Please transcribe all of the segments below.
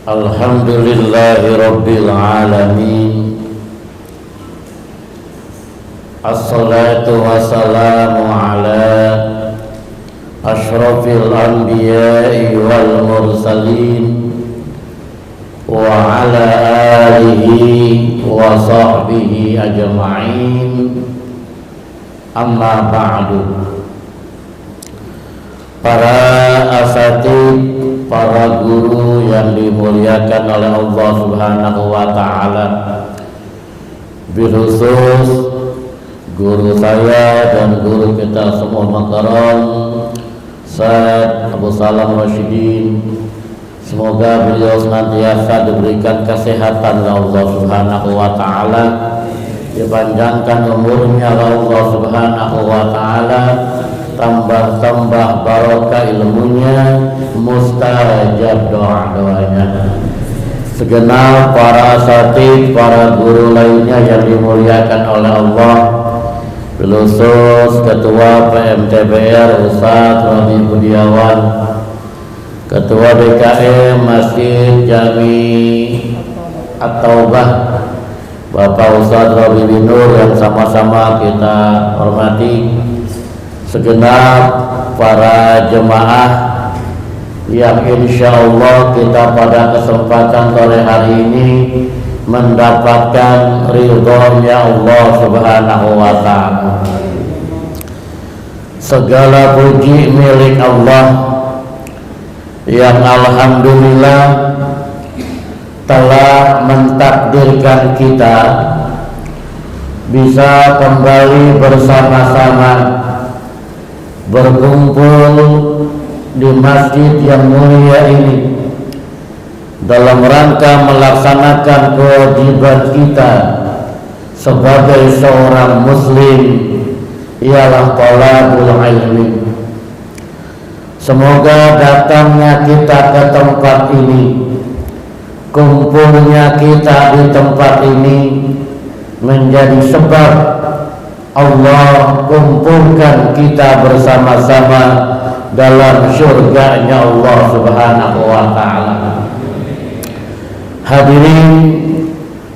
Alhamdulillahi Rabbil Alamin. Assalatu wassalamu ala ashrafil anbiya'i wal mursalin wa ala alihi wa sahbihi ajma'in. Amma ba'du. Para asatid, para guru yang dimuliakan oleh Allah Subhanahu wa ta'ala, bilkhusus guru saya dan guru kita semua makaram, Ustaz Abu Salam Rasyidin, semoga beliau senantiasa diberikan kesehatan oleh Allah Subhanahu wa ta'ala, dipanjangkan umurnya oleh Allah Subhanahu wa ta'ala, tambah barokah ilmunya, mustajab doa-doanya. Segenap para asatid, para guru lainnya yang dimuliakan oleh Allah, khusus Ketua PMTBR Ustaz Rabi Budiawan, Ketua DKM Masjid Jami At-Taubah Bapak Ustaz Rabi Binur yang sama-sama kita hormati, segenap para jemaah yang insya Allah kita pada kesempatan sore hari ini mendapatkan ridhonya Allah Subhanahu wa ta'ala. Segala puji milik Allah yang alhamdulillah telah mentakdirkan kita bisa kembali bersama-sama berkumpul di masjid yang mulia ini dalam rangka melaksanakan kewajiban kita sebagai seorang muslim, ialah thalabul ilmi. Semoga datangnya kita ke tempat ini, kumpulnya kita di tempat ini menjadi sebab Allah kumpulkan kita bersama-sama dalam syurganya Allah Subhanahu wa ta'ala. Hadirin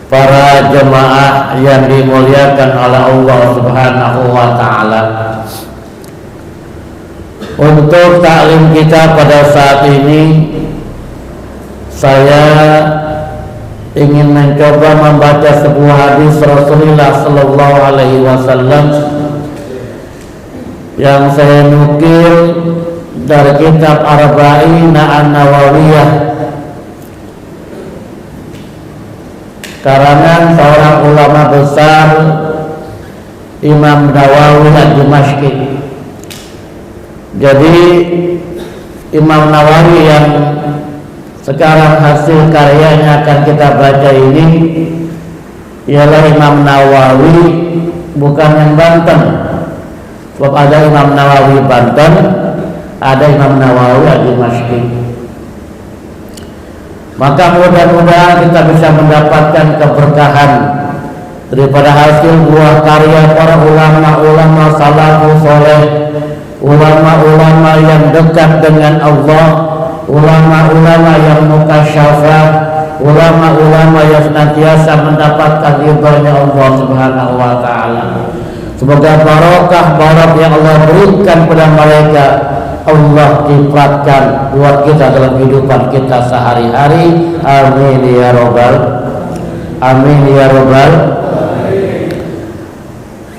para jemaah yang dimuliakan oleh Allah Subhanahu wa ta'ala, untuk taklim kita pada saat ini saya ingin mencoba membaca sebuah hadis Rasulullah Sallallahu Alaihi Wasallam yang saya nukil dari kitab Arba'in An-Nawawiyah karangan seorang ulama besar Imam Nawawi Ad-Dimashqi. Jadi Imam Nawawi yang sekarang hasil karyanya akan kita baca ini ialah Imam Nawawi, bukan yang Banten. Sebab ada Imam Nawawi Banten, ada Imam Nawawi Ad-Dimashqi. Maka mudah-mudahan kita bisa mendapatkan keberkahan daripada hasil buah karya para ulama-ulama salafus saleh, ulama-ulama yang dekat dengan Allah, ulama-ulama yang mukasyafah, ulama-ulama yang senantiasa mendapatkan ridhonya Allah Subhanahu wa ta'ala. Semoga barokah yang Allah berikan kepada mereka Allah cipratkan buat kita dalam kehidupan kita sehari-hari. Amin ya robbal, amin ya robbal.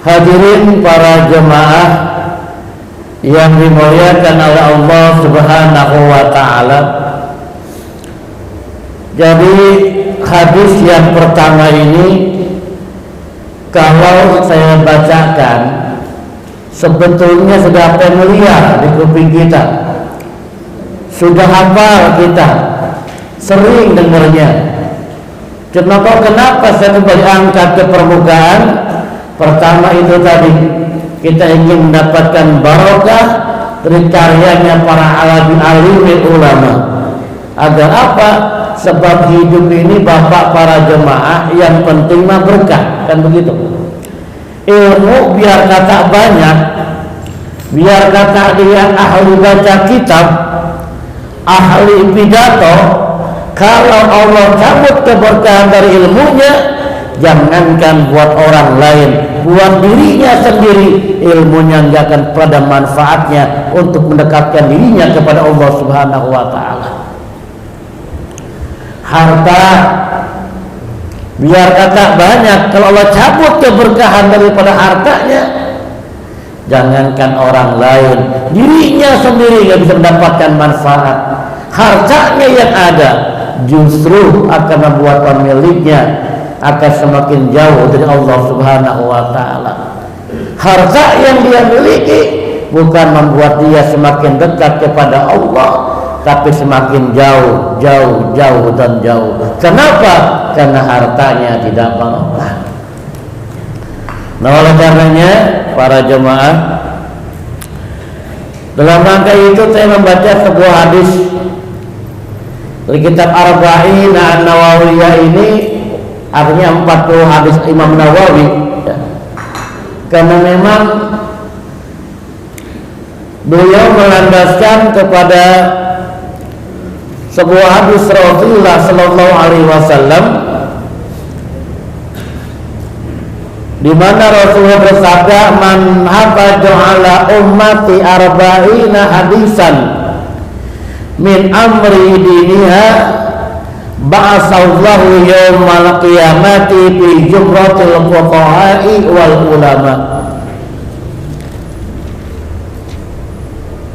Hadirin para jemaah yang dimuliakan oleh Allah Subhanahu wa ta'ala. Jadi hadis yang pertama ini kalau saya bacakan sebetulnya sudah familiar di kuping kita, sudah hafal kita, sering dengarnya. Cuma kenapa saya kembali angkat ke permukaan? Pertama itu tadi, kita ingin mendapatkan barokah dari karyanya para alim ulama. Agar apa? Sebab hidup ini bapak para jemaah yang penting mah berkah, kan begitu. Ilmu biar kata banyak, biar kata dia ahli baca kitab, ahli pidato, Kalau Allah cabut keberkahan dari ilmunya, jangankan buat orang lain, buat dirinya sendiri ilmunya nggak akan pada manfaatnya untuk mendekatkan dirinya kepada Allah Subhanahu wa Ta'ala. Harta biar kata banyak, kalau Allah cabut keberkahan daripada hartanya, jangankan orang lain, dirinya sendiri nggak bisa mendapatkan manfaat. Hartanya yang ada justru akan membuat pemiliknya akan semakin jauh dari Allah Subhanahu wa Ta'ala. Harta yang dia miliki bukan membuat dia semakin dekat kepada Allah, tapi semakin jauh dan jauh. Kenapa? Karena hartanya tidak barokah. Nah, oleh karenanya para jemaah, dalam rangka itu saya membaca sebuah hadis dari kitab Arba'in An-Nawawiyah ini, artinya 40 hadis Imam Nawawi, ya. Karena memang beliau melandaskan kepada sebuah hadis Rasulullah Sallallahu Alaihi Wasallam, di mana Rasulullah bersabda, "Man hafadha ala ummati arba'ina hadisan min amri diniha ba'asallahu yawmal qiyamati fi jumratil fuqaha'i wal ulama."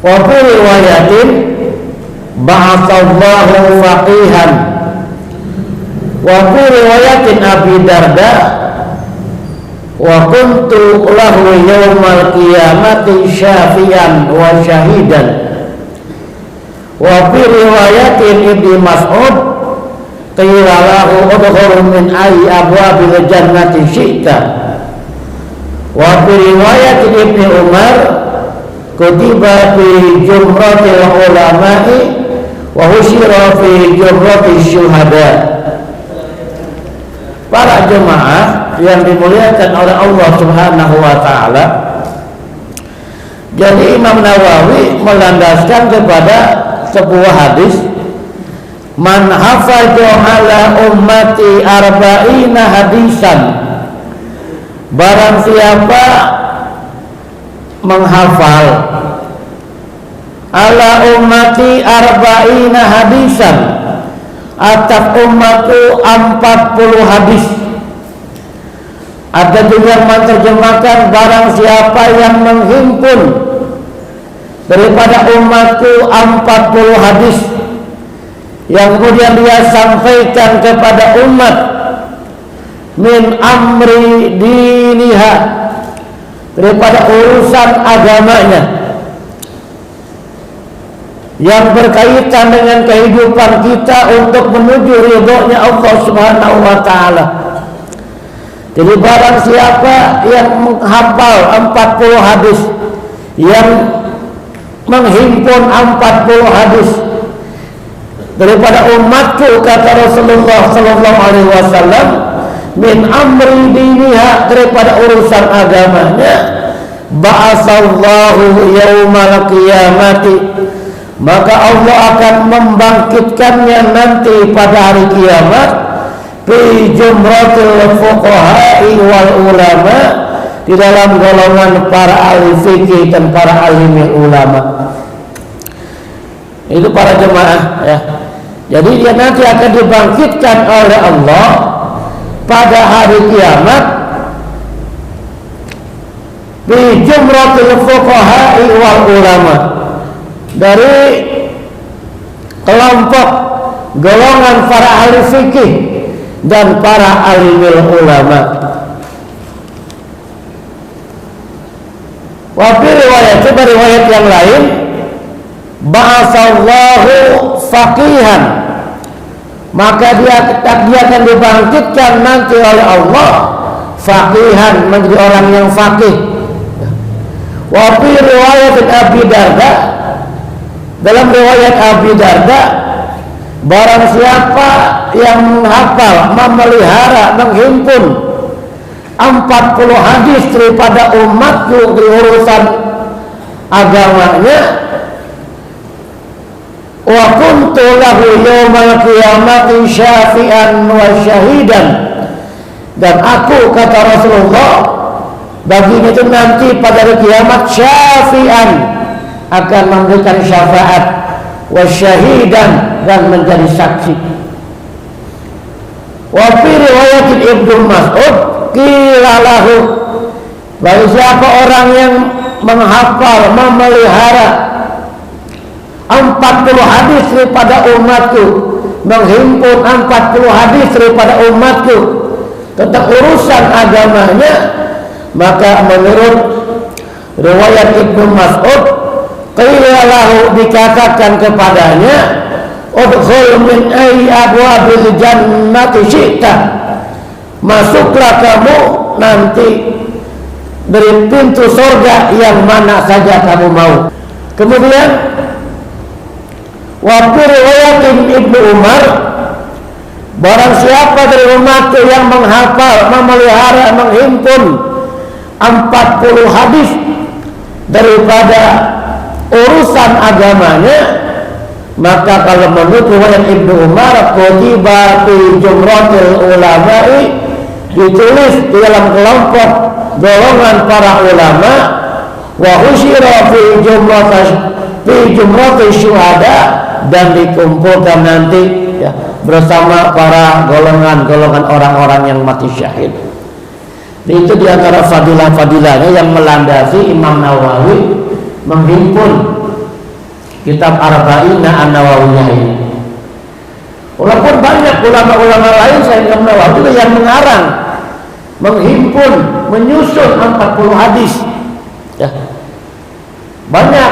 Wa fi riwayatin ba'asallahu faqihan. Wa fi riwayatin Abi Darda, wa kuntu lahu yawmal qiyamati syafi'an wa syahidan. Wa fi riwayatin Ibnu Mas'ud, qila lahu udkhul min ayyi abwabil jannati syi'ta. Wa fi riwayatin Ibnu Umar, kutiba fi jumratil ulama'i wa husyira fi jumratil syuhada. Para jemaah yang dimuliakan oleh Allah Subhanahu wa Ta'ala, jadi Imam Nawawi melandaskan kepada sebuah hadis, "Man hafadha ala ummati arba'ina hadisan." Barang siapa menghafal ala ummati arba'ina hadisan, atas umatku 40 hadis. Ada juga yang menerjemahkan barang siapa yang menghimpun daripada umatku 40 hadis yang kemudian dia sampaikan kepada umat, min amri diniha, daripada urusan agamanya yang berkaitan dengan kehidupan kita untuk menuju ridhonya Allah Subhanahu wa Ta'ala. Jadi barang siapa yang menghafal 40 hadis, yang menghimpun 40 hadis daripada umatku, kata Rasulullah Sallallahu Alaihi Wasallam, min amri diniha, daripada urusan agamanya, ba'asallahu yaumal qiyamati, maka Allah akan membangkitkannya nanti pada hari kiamat, fi jumratil fuqaha'i wal ulama, di dalam golongan para ahli fikih dan para ahli ulama. Itu para jemaah, ya. Jadi dia nanti akan dibangkitkan oleh Allah pada hari kiamat, fi jumratil fuqaha'i wal ulama, dari kelompok golongan para ahli fikih dan para ahli ulama. Wa fi riwayat, coba riwayat yang lain, ba'asallahu faqihan, maka dia akan dibangkitkan nanti oleh Allah faqihan, menjadi orang yang faqih. Wa fi riwayat Abi Darda, dalam riwayat Abi Darda, barang siapa yang menghafal, memelihara, menghimpun 40 hadis daripada umatku di urusan agamanya, wa kuntu lahu yawmal qiyamati syafi'an wa syahidan, dan aku, kata Rasulullah, baginya itu nanti pada hari kiamat syafi'an, akan memberikan syafaat, wa syahidan, dan menjadi saksi. Wa fi riwayat Ibnu Mas'ud qila lahu, bagi siapa orang yang menghafal, memelihara 40 hadis daripada umatku, menghimpun 40 hadis daripada umatku tentang urusan agamanya, maka menurut riwayat Ibnu Mas'ud, qila lahu, dikatakan kepadanya, udkhul min ayyi abwabil jannati syi'ta, masuklah kamu nanti dari pintu surga yang mana saja kamu mau. Kemudian wa fi riwayat Ibnu Umar, barang siapa dari umatku yang menghafal, memelihara, menghimpun 40 hadis daripada urusan agamanya, maka kalau menurut riwayat Ibnu Umar, kutiba fi jumratil ulama'i, ditulis di dalam kelompok golongan para ulama, wa husyira fi jumratil syuhada, dan dikumpulkan nanti ya, bersama para golongan-golongan orang-orang yang mati syahid. Itu di antara fadilah-fadilahnya yang melandasi Imam Nawawi menghimpun kitab Arba'ina An-Nawawiyah ini. Walaupun banyak ulama-ulama lain selain Imam Nawawi juga yang mengarang, menghimpun, menyusun 40 hadis ya. Banyak,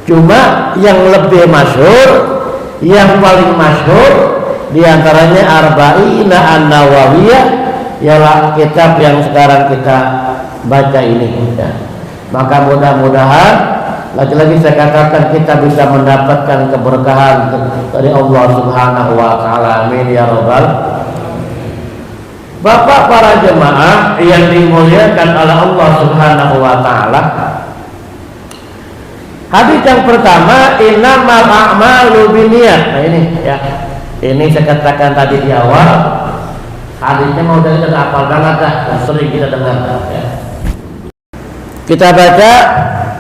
cuma yang lebih masyhur, yang paling masyhur diantaranya Arba'ina An-Nawawiyah, ialah kitab yang sekarang kita baca ini ya. Maka mudah-mudahan, lagi-lagi saya katakan, kita bisa mendapatkan keberkahan dari Allah Subhanahu wa taala. Amin ya rabbal. Bapak para jemaah yang dimuliakan oleh Allah Subhanahu wa taala, hadis yang pertama, innamal a'malu binniyat. Nah ini ya. Ini saya katakan tadi di awal, hadisnya mau dari kita hafal banget dah, sering kita dengar ya. Kita baca,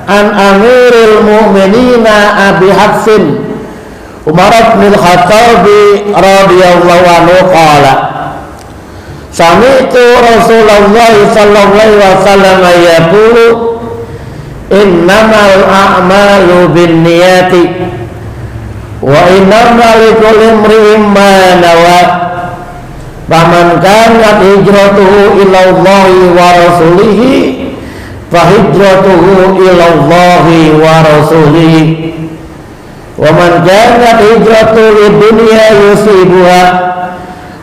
an Amirul Mu'minina Abi Hafsin Umar bin Khattab radhiyallahu anhu qala, sami'tu Rasulullah sallallahu alaihi wasallam yaqulu, innamal a'malu binniyati wa innamal likulli imri'in ma nawa, faman kanat hijratuhu ila Allahi wa rasulihi fahijratuhu ilallahi wa rasulihi, wa man kanat hijratuhu lidunya yusibuha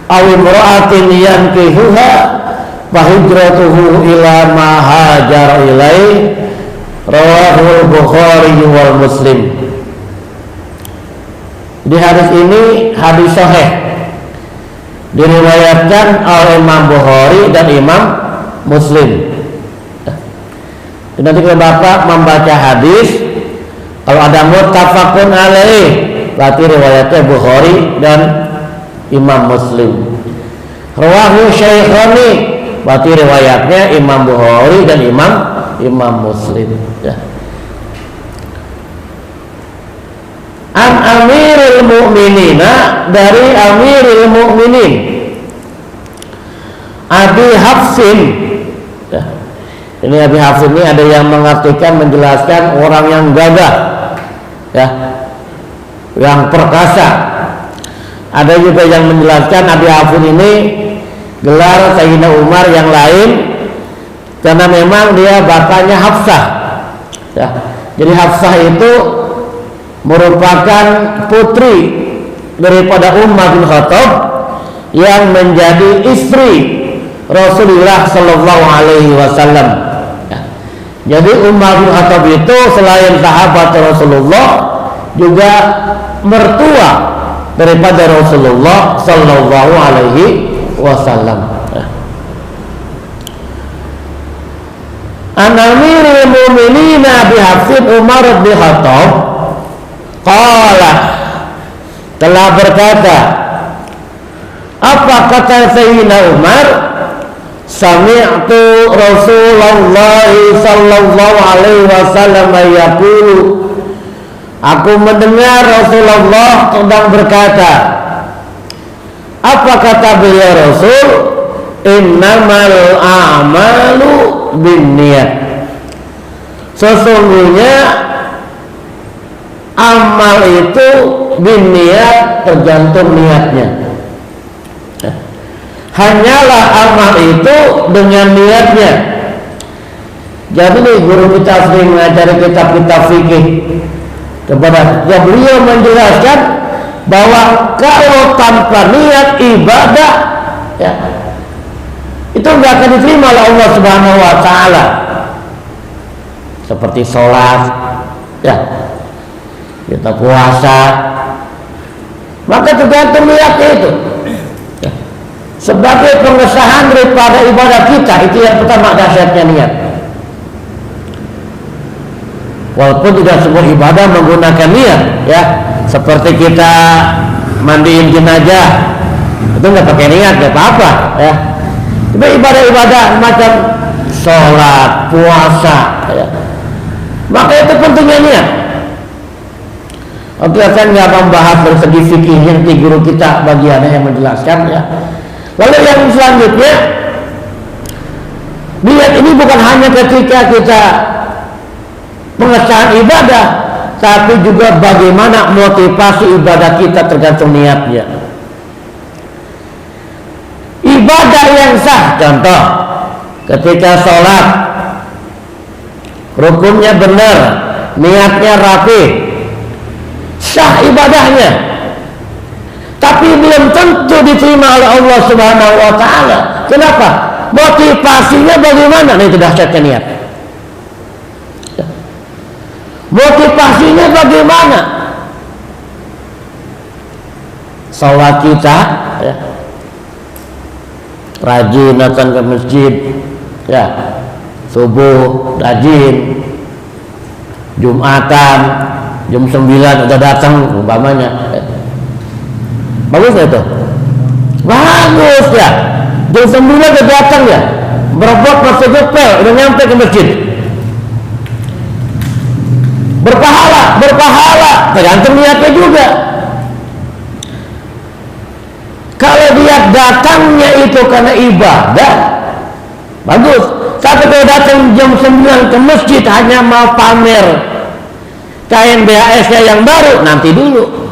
aw imra'atin yankihuha fahijratuhu ila ma hajara ilaihi, rawahul Bukhari wal Muslim. Di hadis ini hadis sahih, diriwayatkan oleh Imam Bukhari dan Imam Muslim. Nanti kalau Bapak membaca hadis, kalau ada muttafaqun alaih, berarti riwayatnya Bukhari dan Imam Muslim. Rawahu Syaikhani, berarti riwayatnya Imam Bukhari dan Imam Muslim ya. An Amirul Mu'minina, dari Amirul Mu'minin Abi Hafsin ya. Ini Abi Hafsin ini ada yang mengartikan, menjelaskan orang yang gagah ya, yang perkasa. Ada juga yang menjelaskan Abi Hafsin ini gelar Sayyidina Umar yang lain, karena memang dia bapaknya Hafsah ya. Jadi Hafsah itu merupakan putri daripada Umar bin Khattab yang menjadi istri Rasulullah Sallallahu Alaihi Wasallam ya. Jadi Umar bin Khattab itu selain sahabat Rasulullah, juga mertua daripada Rasulullah Sallallahu Alaihi Wasallam ya. An Amirul Mu'minin Abi Hafsin Umar bin Khattab qala, berkata, apa kata Sayyidina Umar? Sami'tu Rasulullah sallallahu alaihi wasallam yaqulu, aku mendengar Rasulullah sedang berkata. Apa kata beliau Rasul? Innamal a'malu binniyat. Sesungguhnya amal itu binniyat, tergantung niatnya. Hanyalah amal itu dengan niatnya. Jadi nih guru kita sering mengajari kitab-kitab fikih kepada beliau menjelaskan bahwa kalau tanpa niat ibadah, ya, itu nggak akan diterima oleh Allah Subhanahu Wa Taala. Seperti sholat, ya, kita puasa, maka tergantung niatnya itu. Sebagai pengesahan daripada ibadah kita, itu yang pertama dahsyatnya niat. Walaupun tidak semua ibadah menggunakan niat, ya, seperti kita mandiin jenazah, itu nggak pakai niat, nggak apa-apa, ya. Tapi ibadah-ibadah macam sholat, puasa, ya, maka itu pentingnya niat. Oke, saya nggak membahas dari segi fikih, nanti guru kita bagiannya yang menjelaskan, ya. Lalu yang selanjutnya, niat ini bukan hanya ketika kita pengesahan ibadah, tapi juga bagaimana motivasi ibadah kita tergantung niatnya. Ibadah yang sah, contoh ketika sholat, rukunnya benar, niatnya rapi, sah ibadahnya. Tapi belum tentu diterima oleh Allah Subhanahu Wa Taala. Kenapa? Motivasinya bagaimana? Nah, itu dahsyatnya niat. Motivasinya bagaimana? Salat kita, ya, rajin datang ke masjid, ya, subuh rajin, Jumatan jam 9 udah datang umpamanya, ya. Bagus gak itu? Bagus ya. Jam 9 udah datang ya. Berbuat masih gepel, udah nyampe ke masjid. Berpahala, tergantung niatnya juga. Kalau dia datangnya itu karena ibadah, bagus. Tapi kalau datang jam 9 ke masjid hanya mau pamer kain BHS-nya yang baru, nanti dulu.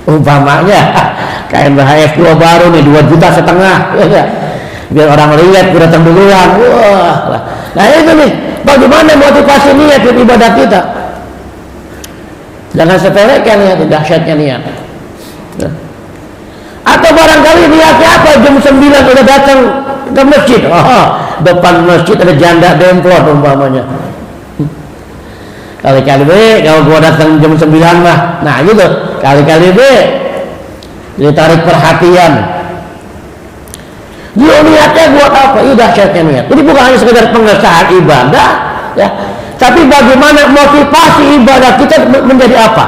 Umpamanya kain BHS 2 baru nih 2,5 juta, ya. Biar orang lihat gue datang duluan. Wah. Nah itu nih, bagaimana motivasi niat ibadah kita? Jangan sepelekan ya, dahsyatnya niat. Atau barangkali niatnya apa? Jam 9 udah datang ke masjid. Oh, depan masjid ada janda demplot umpamanya. Kali-kali kalau gua datang jam 9 mah, nah gitu. Kali-kali ditarik perhatian. Dia niatnya buat apa? Itu dahsyatnya niat. Jadi bukan hanya sekedar pengesahan ibadah, ya, tapi bagaimana motivasi ibadah kita menjadi apa?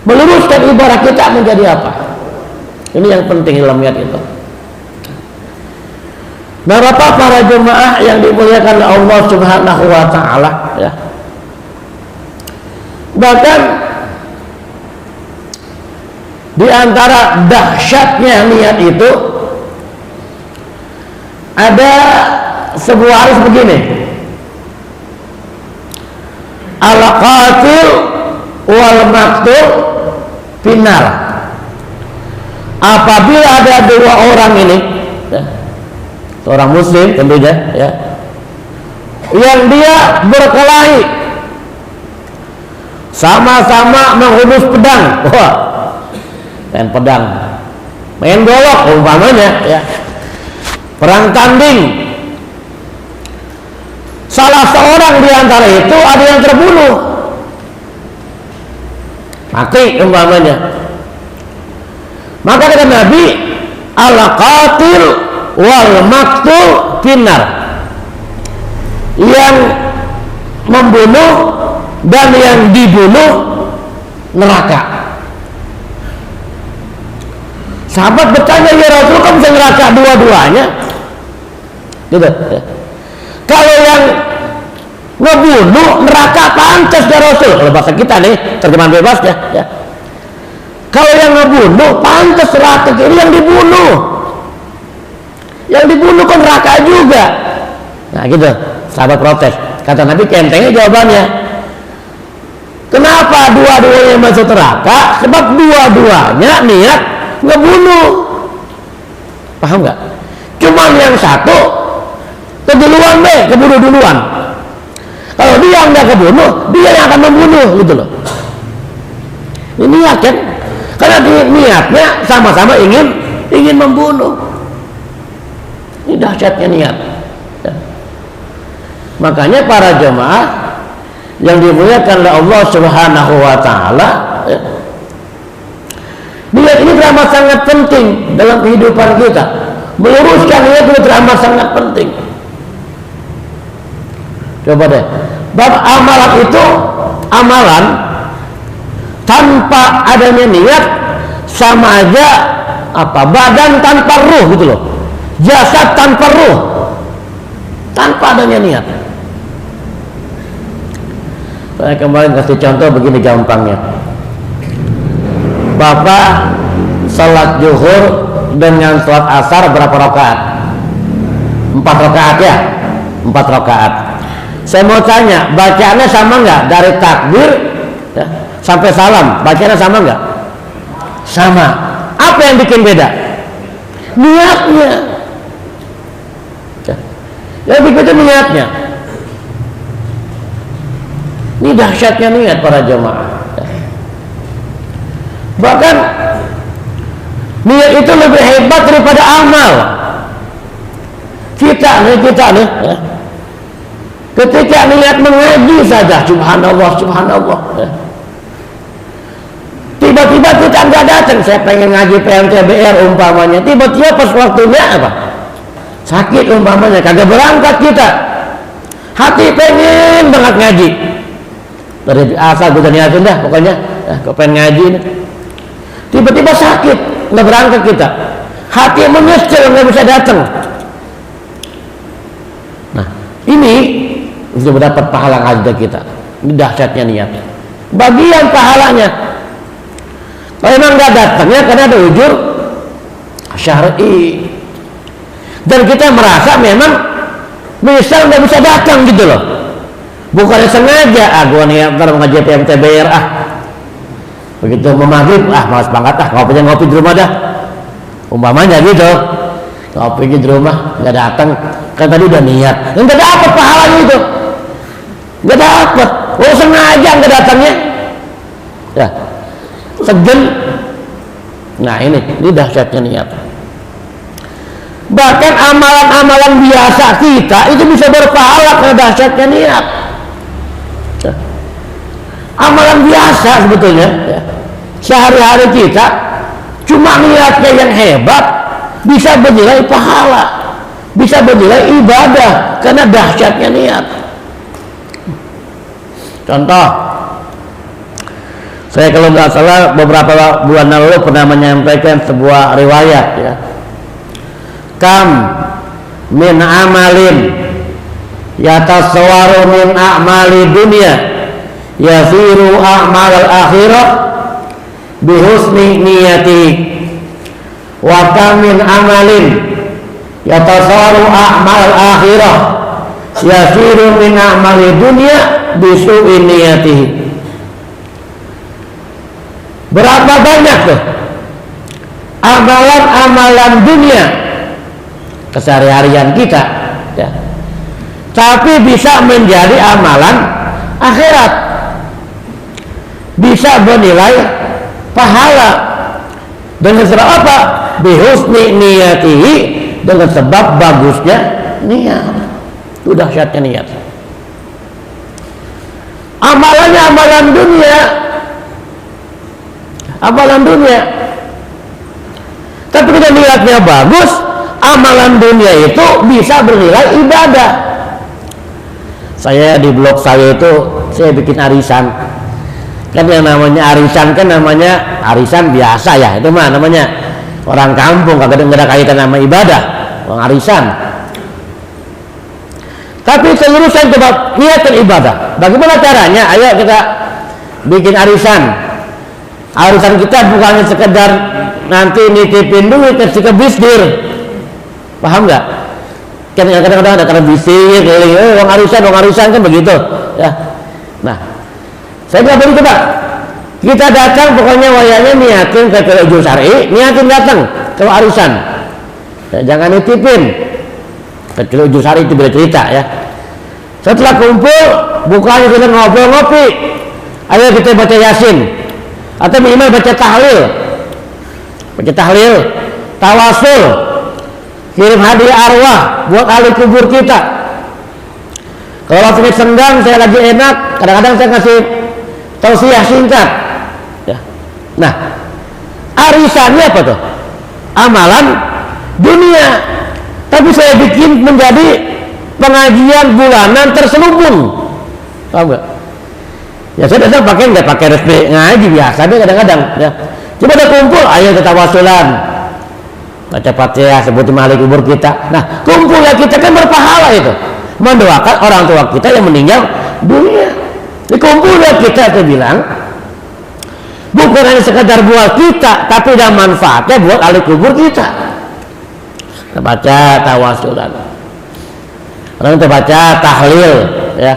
Meluruskan ibadah kita menjadi apa? Ini yang penting dalam niat itu. Berapa para jemaah yang dimuliakan oleh Allah Subhanahu Wa Taala, ya. Bahkan di antara dahsyatnya niat itu ada sebuah hadis begini. Al-qatil wal maqtul finnar. Apabila ada 2 orang ini, ya, seorang muslim tentunya, ya, yang dia berkelahi, sama-sama menghunus pedang, wah, main pedang, main golok umpamanya, ya, perang tanding. Salah seorang di antara itu ada yang terbunuh, mati umpamanya. Maka kata Nabi, al-qatil wal maqtul finnar. Yang membunuh dan yang dibunuh neraka. Sahabat bertanya, ya Rasul, kamu bisa neraka dua-duanya? Gitu. Kalau yang ngebunuh neraka pantas ya Rasul. Kalau bahasa kita nih, terjemahan bebasnya. Ya. Kalau yang ngebunuh pantas neraka, ini yang dibunuh. Yang dibunuh kan neraka juga. Nah gitu, sahabat protes. Kata Nabi, kentengnya jawabannya. Kenapa dua-duanya masuk neraka? Sebab dua-duanya niat ngebunuh. Paham nggak? Cuman yang satu keduluan kebunuh duluan. Kalau dia nggak kebunuh, dia yang akan membunuh, gitu loh. Ini niat kan? Karena niatnya sama-sama ingin membunuh. Ini dahsyatnya niat. Ya. Makanya para jemaah yang dimuliakan oleh Allah Subhanahu wa taala, ya, niat ini teramat sangat penting dalam kehidupan kita. Meluruskan niat itu teramat sangat penting. Coba deh, bab amalan itu, amalan tanpa adanya niat sama aja apa? Badan tanpa ruh, gitu loh. Jasad tanpa ruh, tanpa adanya niat. Saya kemarin kasih contoh begini gampangnya. Bapak salat zuhur dengan salat asar berapa rakaat? 4 rakaat ya? 4 rakaat. Saya mau tanya, bacaannya sama nggak? Dari takbir ya, sampai salam, bacaannya sama nggak? Sama. Apa yang bikin beda? Niatnya. Yang bikin beda niatnya. Ini dahsyatnya niat para jemaah. Bahkan niat itu lebih hebat daripada amal. Kita nih ya. Ketika niat mengaji saja, subhanallah, subhanallah ya. Tiba-tiba kita nggak datang, saya pengen ngaji PMTBR umpamanya, tiba-tiba pas waktunya apa? Sakit umpamanya, kagak berangkat kita. Hati pengen banget ngaji. Dari asal gue niatin dah pokoknya, kau pengen ngaji nih. Tiba-tiba sakit, nggak berangkat kita. Hati menyesal, nggak bisa datang. Nah, ini untuk mendapat pahala ngaji kita. Ini dahsyatnya niat. Bagian pahalanya, kalau memang nggak datangnya karena ada ujur syar'i. Dan kita merasa memang misal nggak bisa datang gitu loh. Bukannya sengaja, gua nih ntar mau ngaji PMTBR begitu mau maghrib, malas banget ngopi di rumah dah. Umpamanya gitu, ngopi di rumah nggak datang, kan tadi udah niat, nggak dapat pahalanya itu, nggak dapat. Oh sengaja nggak datangnya, ya segen. Nah ini dahsyatnya niat. Bahkan amalan-amalan biasa kita itu bisa berpahala karena dahsyatnya niat. Amalan biasa sebetulnya ya. Sehari-hari kita cuma niatnya yang hebat bisa bernilai pahala, bisa bernilai ibadah karena dahsyatnya niat. Contoh, saya kalau nggak salah beberapa bulan lalu pernah menyampaikan sebuah riwayat ya. Kam min amalin yatasawwaru min a'mali dunia yasiru a'mal al-akhirah bihusni niyati wa kam min amalin yatasawwaru a'mal al-akhirah yasiru min a'mali dunia bisu'i niyatihi. Berapa banyak tuh amalan-amalan dunia keseharian kita ya, tapi bisa menjadi amalan akhirat, bisa bernilai pahala dengan sebab apa? Bihusni niyatihi, dengan sebab bagusnya niat. Itu dahsyatnya niat. Amalannya amalan dunia, tapi kalau niatnya bagus, amalan dunia itu bisa bernilai ibadah. Saya di blog saya itu saya bikin arisan. Kan yang namanya arisan kan namanya arisan biasa ya, itu mah namanya orang kampung, kagak ada kaitan sama ibadah, orang arisan. Tapi kelulusan coba niatan ibadah. Bagaimana caranya? Ayo kita bikin arisan. Arisan kita bukannya sekedar nanti nitipin duit ke bisdir. Paham nggak? Kadang-kadang ada karena bisir, orang arisan kan begitu. Ya. Nah, saya nggak boleh coba. Kita datang pokoknya wayanya niatin ke ujung syar'i, niatin datang ke arisan. Ya, jangan nitipin. Kecil ujung syar'i itu boleh cerita ya. Setelah kumpul, bukannya kita ngobrol ngopi. Ayo kita baca Yasin. Atau minimal baca tahlil. Baca tahlil, tawasul. Kirim hadiah arwah buat ahli kubur kita. Kalau waktunya senggang, saya lagi enak, kadang-kadang saya kasih tausiah singkat. Ya. Nah, arisannya apa tuh? Amalan dunia. Tapi saya bikin menjadi pengajian bulanan terselubung. Tahu nggak? Ya saya datang nggak pakai resmi ngaji biasa, tapi kadang-kadang ya. Coba ada kumpul, ayo kita tawasulan. Baca Fatihah, sebutin ahli kubur kita. Nah, kumpulnya kita kan berpahala itu. Mendoakan orang tua kita yang meninggal dunia. Di kumpulnya kita itu bilang bukan hanya sekedar buat kita, tapi ada manfaatnya buat ahli kubur kita. Kita baca tawasulan. Orang kita baca tahlil ya.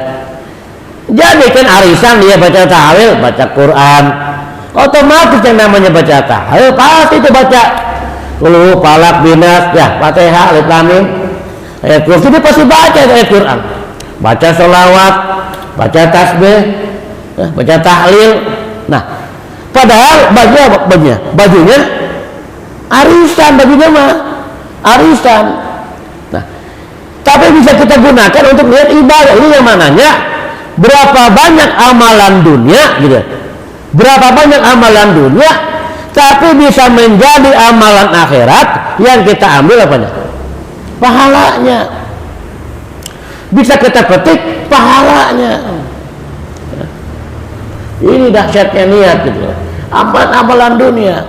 Jadi kan arisan dia baca tahlil, baca Quran. Otomatis yang namanya baca tahlil pasti itu baca Qul Falaq Binas ya, Fatihah, Alif Lam Mim. Ayat kursi dia pasti baca ayat Quran. Baca sholawat, baca tasbih, ya, baca tahlil. Nah, padahal bajunya arisan, bajunya mah arisan. Nah, tapi bisa kita gunakan untuk lihat ibadah. Ini yang mananya berapa banyak amalan dunia gitu. Berapa banyak amalan dunia tapi bisa menjadi amalan akhirat yang kita ambil apanya? Pahalanya. Bisa kita petik pahalanya. Ini dahsyatnya niat gitu. Amalan dunia.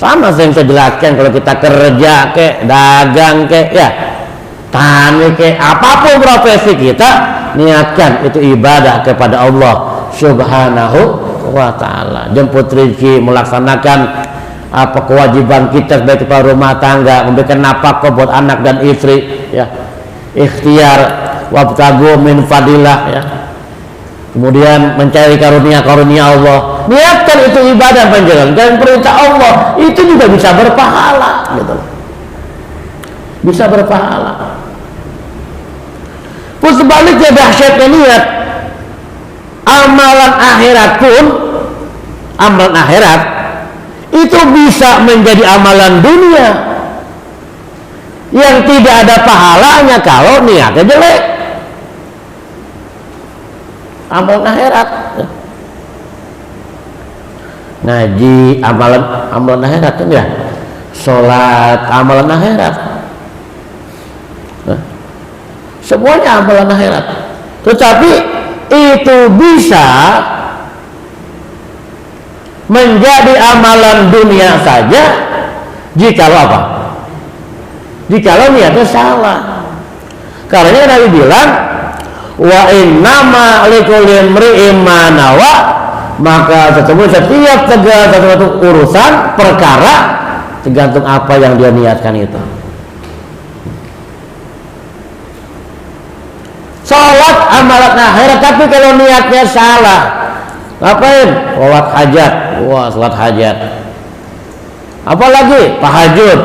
Sama yang saya jelaskan, kalau kita kerja kek, dagang kek, ya tani kek, apapun profesi kita, niatkan itu ibadah kepada Allah Subhanahu wa ta'ala. Jemput rezeki, melaksanakan apa kewajiban kita sebagai kepala rumah tangga, memberikan nafkah buat anak dan istri, ya. Ikhtiar wabtagu min fadilah, ya. Kemudian mencari karunia Allah. Niatkan itu ibadah menjalankan perintah Allah, itu juga bisa berpahala gitu. Bisa berpahala. Pun sebaliknya dahsyatnya niat, amalan akhirat pun, amalan akhirat itu bisa menjadi amalan dunia yang tidak ada pahalanya kalau niatnya jelek. Amalan akhirat, ngaji amalan akhirat kan ya, sholat amalan akhirat, semuanya amalan akhirat. Tetapi itu bisa menjadi amalan dunia saja jikalau apa? Jikalau niatnya salah. Karena Nabi bilang, wa innama likulli imri'in ma nawa, maka setiap satu urusan perkara tergantung apa yang dia niatkan itu. Sholat amalan akhirat, tapi kalau niatnya salah, ngapain? Sholat hajat, wah sholat hajat. Apalagi tahajud,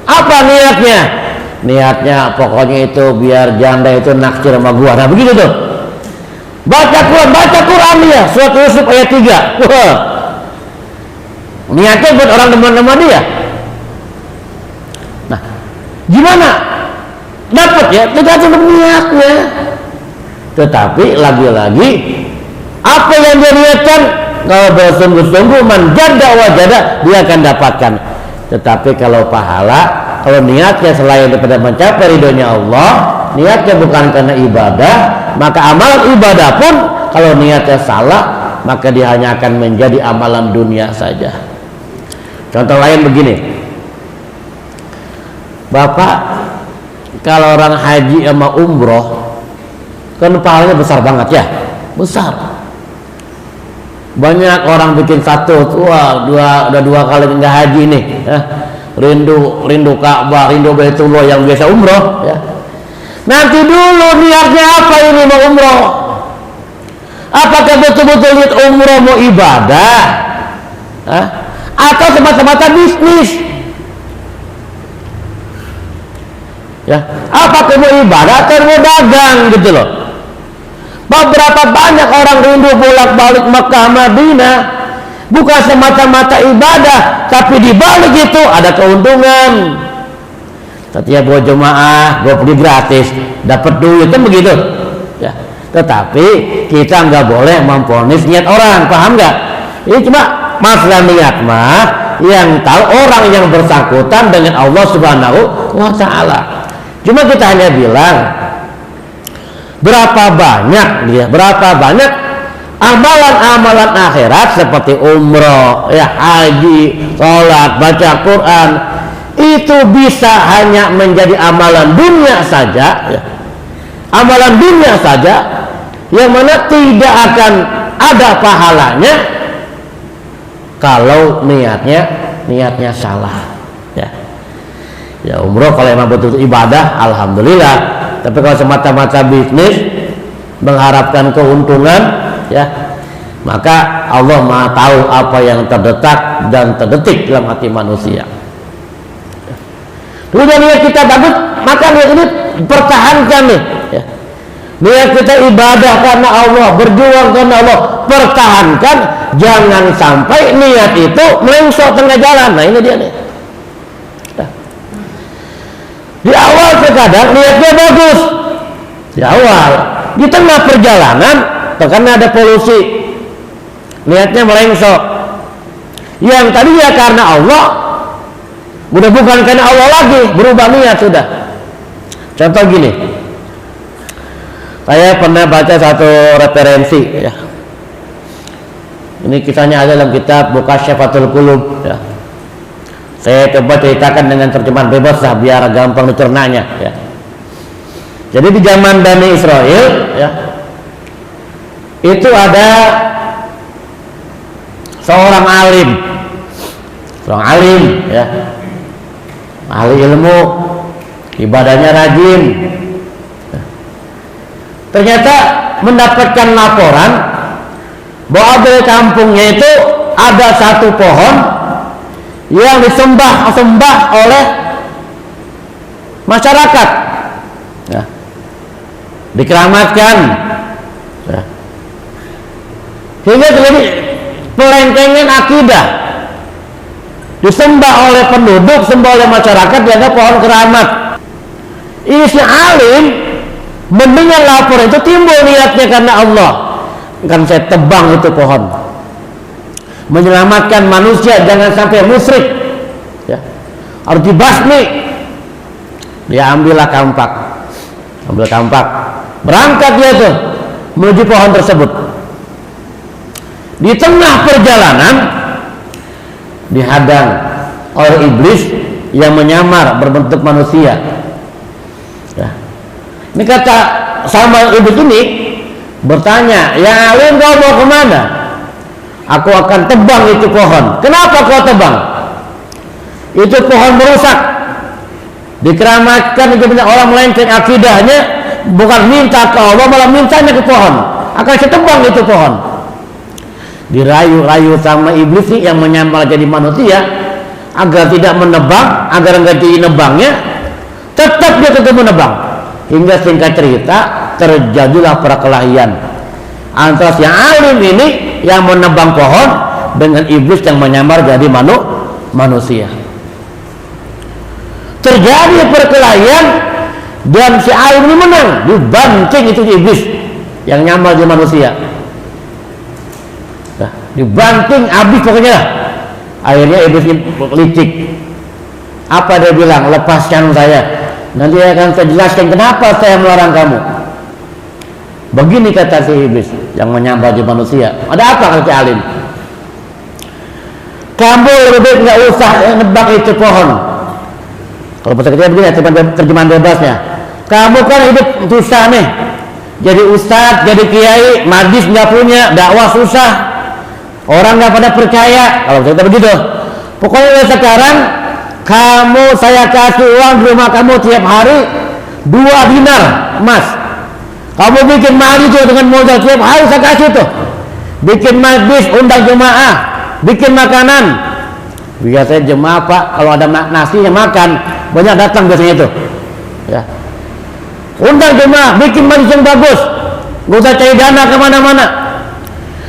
apa niatnya? Niatnya pokoknya itu biar janda itu naksir sama gua. Nah begitu tuh. Baca Quran dia, surat Yusuf ayat 3. Wah. Niatnya buat orang teman-teman dia. Nah, gimana? Dapat ya, tergantung niatnya. Tetapi lagi-lagi apa yang dia niatkan, kalau bersungguh-sungguh menjanda wajada, dia akan dapatkan. Tetapi kalau pahala, kalau niatnya selain daripada mencapai ridhonya Allah, niatnya bukan karena ibadah, maka amalan ibadah pun kalau niatnya salah, maka dia hanya akan menjadi amalan dunia saja. Contoh lain begini, Bapak, kalau orang haji sama umroh kan pahalanya besar banget ya, besar. Banyak orang bikin satu, wah udah dua kali nggak haji nih, ya. Rindu Ka'bah, rindu Baitullah yang biasa umroh, ya. Nanti dulu niatnya apa ini mau umroh? Apakah betul-betul niat umroh mau ibadah? Hah? Atau semata-mata bisnis? Ya, apakah mau ibadah atau mau dagang gitu loh? Beberapa banyak orang rindu bolak-balik Makkah Madinah bukan semata-mata ibadah, tapi di balik itu ada keuntungan. Setiap gue jemaah, gue pergi gratis, dapat duit kan begitu. Ya. Tetapi kita nggak boleh memvonis niat orang, paham nggak? Ini cuma masalah niat mah yang tahu orang yang bersangkutan dengan Allah Subhanahu wa Ta'ala. Cuma kita hanya bilang berapa banyak amalan-amalan akhirat seperti umroh, ya, haji, sholat, baca Quran itu bisa hanya menjadi amalan dunia saja, ya. Amalan dunia saja yang mana tidak akan ada pahalanya kalau niatnya salah, ya. Ya umroh kalau emang betul ibadah, alhamdulillah. Tapi kalau semata-mata bisnis mengharapkan keuntungan, ya, maka Allah Maha tahu apa yang terdetak dan terdetik dalam hati manusia. Kemudian niat kita bagus, maka niat ini pertahankan nih, ya. Niat kita ibadah karena Allah, berjuang karena Allah, pertahankan. Jangan sampai niat itu melengsor tengah jalan. Nah ini dia nih. Di awal terkadang niatnya bagus, di awal, di tengah perjalanan karena ada polusi, niatnya melengsor. Yang tadinya karena Allah udah bukan karena Allah lagi, berubah niat sudah. Contoh gini, saya pernah baca satu referensi, ya. Ini kisahnya ada dalam kitab Mukasyfatul Qulub, ya. Saya coba ceritakan dengan terjemahan bebas lah biar gampang dicernanya, ya. Jadi di zaman Bani Israel, ya, itu ada seorang alim, ya, ahli ilmu, ibadahnya rajin. Ternyata mendapatkan laporan bahwa di kampungnya itu ada satu pohon yang disembah oleh masyarakat, ya, dikeramatkan, ya. Sehingga terjadi pelengkengan akidah, disembah oleh penduduk, disembah oleh masyarakat, dianggap pohon keramat. Ini si alim mendengar laporan itu, timbul niatnya karena Allah, kan saya tebang itu pohon, menyelamatkan manusia jangan sampai musyrik, ya. Harus dibasmi. Dia ambil kampak, berangkat dia tuh menuju pohon tersebut. Di tengah perjalanan dihadang oleh iblis yang menyamar berbentuk manusia, ya. Ini kata sama iblis ini bertanya, ya alim, kau mau kemana? Aku akan tebang itu pohon. Kenapa kau tebang? Itu pohon merusak, dikeramatkan, itu banyak orang melenceng akidahnya, bukan minta ke Allah, malah mintanya ke pohon. Akan saya tebang itu pohon. Dirayu-rayu sama iblis nih yang menyamar jadi manusia agar tidak menebang, agar enggak nebangnya, tetap dia tetap menebang. Hingga singkat cerita terjadilah perkelahian antara si alim ini yang menebang pohon dengan iblis yang menyamar jadi manusia. Terjadi perkelahian dan si alim ini menang, dibanting itu iblis yang nyamar jadi manusia. Nah, dibanting habis pokoknya. Akhirnya iblis ini licik. Apa dia bilang? Lepaskan saya. Nanti akan saya jelaskan kenapa saya melarang kamu. Begini kata si iblis yang menyamar jadi manusia. Ada apa kata si alim? kamu lebih baik nggak usah nebak itu pohon. Kalau bahasa kita begini, terjemahan bebasnya, kamu kan hidup susah nih, jadi ustadz, jadi kiai, majlis nggak punya, dakwah susah, orang nggak pada percaya. Kalau kita begitu, pokoknya sekarang kamu, saya kasih uang di rumah kamu tiap hari 2 dinar emas. Kamu bikin majlis dengan modal tiap hari saya kasih tuh, bikin majlis, undang jemaah, bikin makanan. Biasanya jemaah Pak, kalau ada nasinya makan, banyak datang biasanya itu. Ya. Undang jemaah, bikin majlis yang bagus, nggak usah cari dana kemana-mana.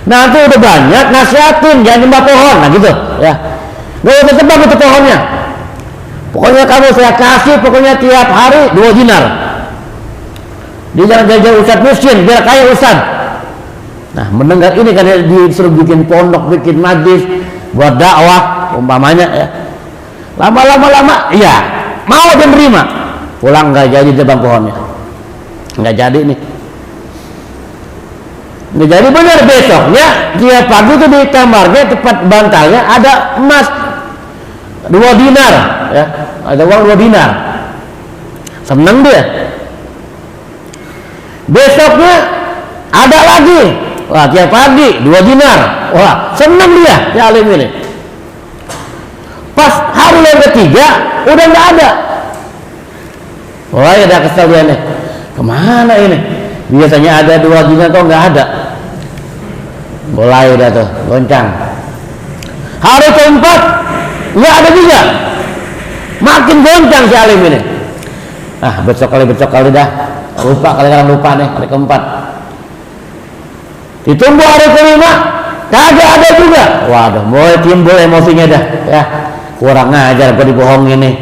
Nanti udah banyak, nasihatin, jangan nyembah pohon, nah gitu. Ya. Nggak usah tebak itu pohonnya. Pokoknya kamu saya kasih, pokoknya tiap hari 2 dinar. Dia jangan jadi ustadz miskin, biar kaya ustadz. Nah, mendengar ini kan disuruh bikin pondok, bikin majlis, buat dakwah, umpamanya ya. Lama-lama, iya, mau dia nerima. Pulang nggak jadi tebang pohonnya, nggak jadi nih. Nggak jadi benar, besoknya dia pagi itu di kamarnya tempat bantalnya ada emas 2 dinar, ya, ada uang 2 dinar. Seneng dia. Besoknya ada lagi, wah tiap pagi 2 dinar, wah seneng dia, ya alim ini. Pas hari yang ketiga udah nggak ada, wah ya udah kesel dia nih, kemana ini? Biasanya ada 2 dinar kok nggak ada, mulai udah tuh goncang. Hari keempat nggak ada juga, makin goncang si alim ini. Besok kali dah, lupa kali-kali lupa nih hari keempat. Ditunggu hari kelima, kagak ada juga. Waduh, mulai timbul emosinya dah, ya. Kurang ajar gua dibohongin nih,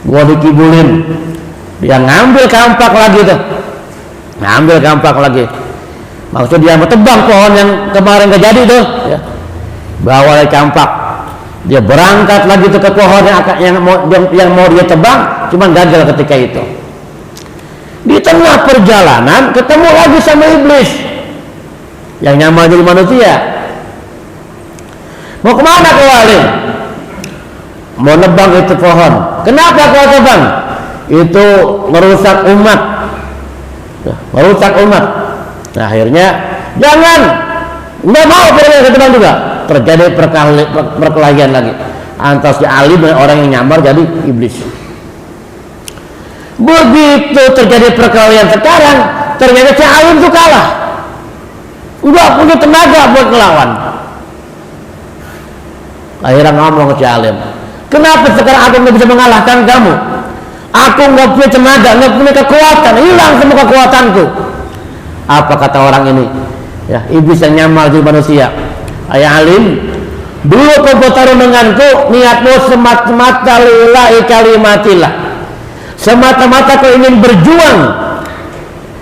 gua dikibulin. Dia ngambil kampak lagi tuh, ngambil kampak lagi. Maksud dia mau tebang pohon yang kemarin gak jadi tuh, ya. Bawa lagi kampak. Dia berangkat lagi tuh ke pohon yang mau dia tebang, cuman gagal ketika itu. Di tengah perjalanan ketemu lagi sama iblis yang nyamar jadi manusia. Mau kemana kau alim? Mau nebang itu pohon. Kenapa kau tebang? Itu merusak umat, merusak umat. Nah, akhirnya jangan, nggak mau tebang juga. Terjadi perkelahian lagi antara si alim dan orang yang nyamar jadi iblis. Begitu terjadi perkelahian sekarang, ternyata si alim itu kalah, nggak punya tenaga buat melawan. Akhirnya ngomong ke si alim, kenapa sekarang aku nggak bisa mengalahkan kamu? Aku nggak punya tenaga, nggak punya kekuatan, hilang semua kekuatanku. Apa kata orang ini? Ya, iblis yang nyamar jadi manusia. Ayah alim, dulu kau bertarung denganku, niatmu semata-mata lillahi kalimatillah, semata-mata kau ingin berjuang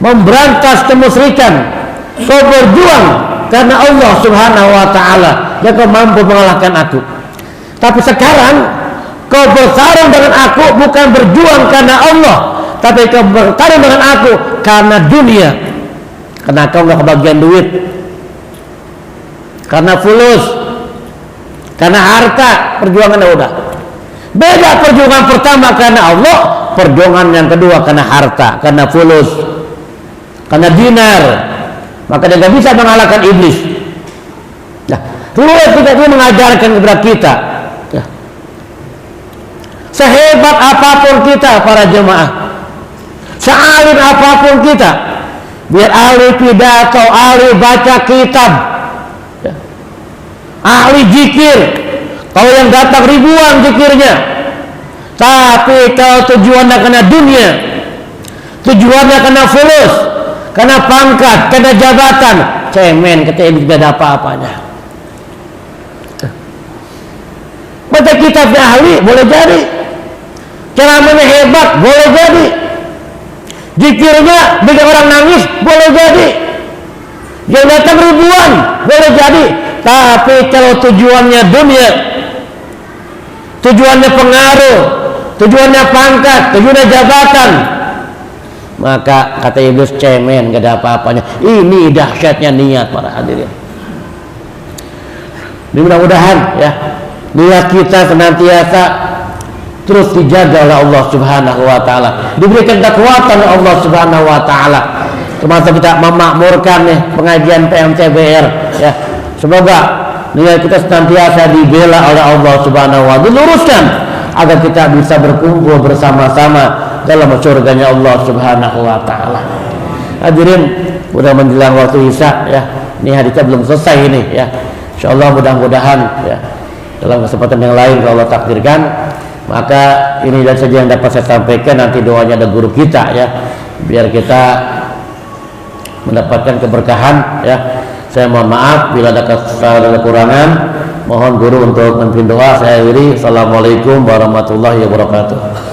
memberantas kemusyrikan. Kau berjuang karena Allah subhanahu wa ta'ala yang kau mampu mengalahkan aku. Tapi sekarang kau bertarung dengan aku bukan berjuang karena Allah, tapi kau bertarung dengan aku karena dunia, karena kau gak kebagian duit, karena fulus, karena harta. Perjuangannya udah beda. Perjuangan pertama karena Allah, perjuangan yang kedua karena harta, karena fulus, karena dinar. Maka dia gak bisa mengalahkan iblis. Nah, terus kita mengajarkan kepada kita, ya, sehebat apapun kita para jemaah, sealim apapun kita, biar ahli pidato, ahli baca kitab, ahli zikir, kalau yang datang ribuan zikirnya, tapi kalau tujuannya kena dunia, tujuannya kena fulus, kena pangkat, kena jabatan, cemen, kita tidak ada apa-apanya. Baca kitabnya ahli, boleh jadi. Ceramahnya hebat, boleh jadi. Zikirnya bikin orang nangis, boleh jadi. Yang datang ribuan, boleh jadi. Tapi kalau tujuannya dunia, tujuannya pengaruh, tujuannya pangkat, tujuannya jabatan, maka kata iblis cemen, gak ada apa-apanya. Ini dahsyatnya niat para hadirin. Mudah-mudahan ya Bila kita senantiasa terus dijaga oleh Allah Subhanahu wa taala, diberikan kekuatan oleh Allah Subhanahu wa taala, termasuk kita memakmurkan nih pengajian PMCBR ya. Semoga nilai kita senantiasa dibela oleh Allah Subhanahu wa taala, diluruskan agar kita bisa berkumpul bersama-sama dalam surganya Allah Subhanahu wa taala. Hadirin, udah menjelang waktu Isya ya. Ini hadisnya belum selesai ini ya. Insyaallah mudah-mudahan ya dalam kesempatan yang lain kalau Allah takdirkan, maka ini dan saja yang dapat saya sampaikan. Nanti doanya ada guru kita ya, biar kita mendapatkan keberkahan ya. Saya mohon maaf bila ada kesalahan kekurangan, mohon guru untuk memimpin doa. Saya akhiri. Assalamualaikum warahmatullahi wabarakatuh.